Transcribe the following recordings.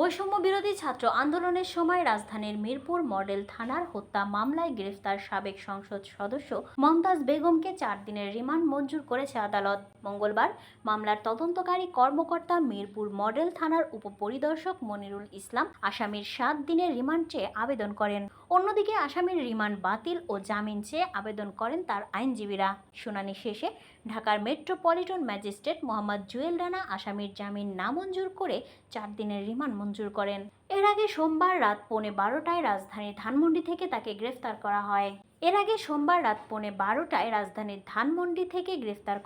বৈষম্য বিরোধী ছাত্র আন্দোলনের সময় রাজধানীর মিরপুর মডেল থানার হত্যা মামলায় গ্রেফতার সাবেক সংসদ সদস্য মমতাজ বেগমকে 4 দিনের রিমান্ড মঞ্জুর করেছে আদালত। মঙ্গলবার মামলার তদন্তকারী কর্মকর্তা মিরপুর মডেল থানার উপপরিদর্শক মনিরুল ইসলাম আসামির 7 দিনের রিমান্ড চেয়ে আবেদন করেন। অন্যদিকে আসামির রিমান্ড বাতিল ও জামিন চেয়ে আবেদন করেন তার আইনজীবীরা। শুনানি শেষে ঢাকার মেট্রোপলিটন ম্যাজিস্ট্রেট মোহাম্মদ জুয়েল রানা আসামির জামিন নামঞ্জুর করে 4 দিনের রিমান্ড মঞ্জুর করেন। এর আগে সোমবার রাত 11:15টায় রাজধানীর ধানমন্ডি থেকে তাকে গ্রেফতার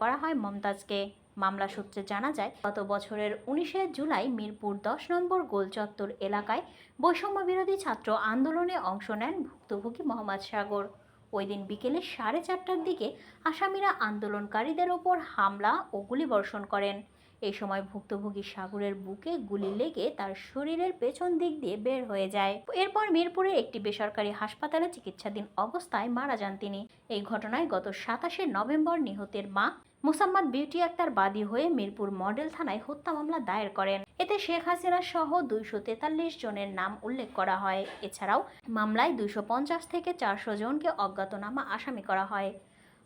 করা হয়। মমতাজকে মামলা সূত্রে জানা যায়, গত বছরের 19শে জুলাই মিরপুর 10 নম্বর গোল চত্বর এলাকায় বৈষম্য বিরোধী ছাত্র আন্দোলনে অংশ নেন ভুক্তভোগী মোহাম্মদ সাগর। ওই দিন বিকেলে 4:30টার দিকে আসামিরা আন্দোলনকারীদের ওপর হামলা ও গুলিবর্ষণ করেন। এই সময় ভুক্তভোগী সাগরের বুকে গুলি লেগে তার শরীরের পেছন দিক দিয়ে বের হয়ে যায়। এরপর মিরপুরের একটি বেসরকারি হাসপাতালে চিকিৎসাধীন অবস্থায় মারা যান তিনি। এই ঘটনায় গত 27শে নভেম্বর নিহতের মা মোসাম্মদ বিউটি আক্তার বাদী হয়ে মিরপুর মডেল থানায় হত্যা মামলা দায়ের করেন। এতে শেখ হাসিনা সহ 243 জনের নাম উল্লেখ করা হয়। এছাড়াও মামলায় 250 থেকে 400 জনকে অজ্ঞাতনামা আসামি করা হয়।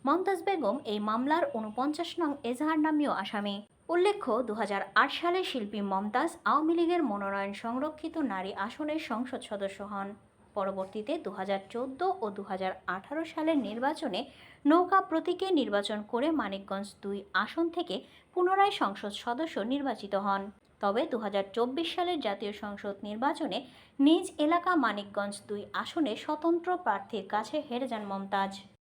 মমতাজ বেগম এই মামলার 49 নং এজাহারনামীয় আসামি। উল্লেখ্য, 2008 সালে শিল্পী মমতাজ আওয়ামী লীগের মনোনয়ন সংরক্ষিত নারী আসনের সংসদ সদস্য হন। পরবর্তীতে 2014 ও 2018 সালের নির্বাচনে নৌকা প্রতীকে নির্বাচন করে মানিকগঞ্জ 2 আসন থেকে পুনরায় সংসদ সদস্য নির্বাচিত হন। তবে 2024 সালের জাতীয় সংসদ নির্বাচনে নিজ এলাকা মানিকগঞ্জ 2 আসনে স্বতন্ত্র প্রার্থীর কাছে হেরে যান মমতাজ।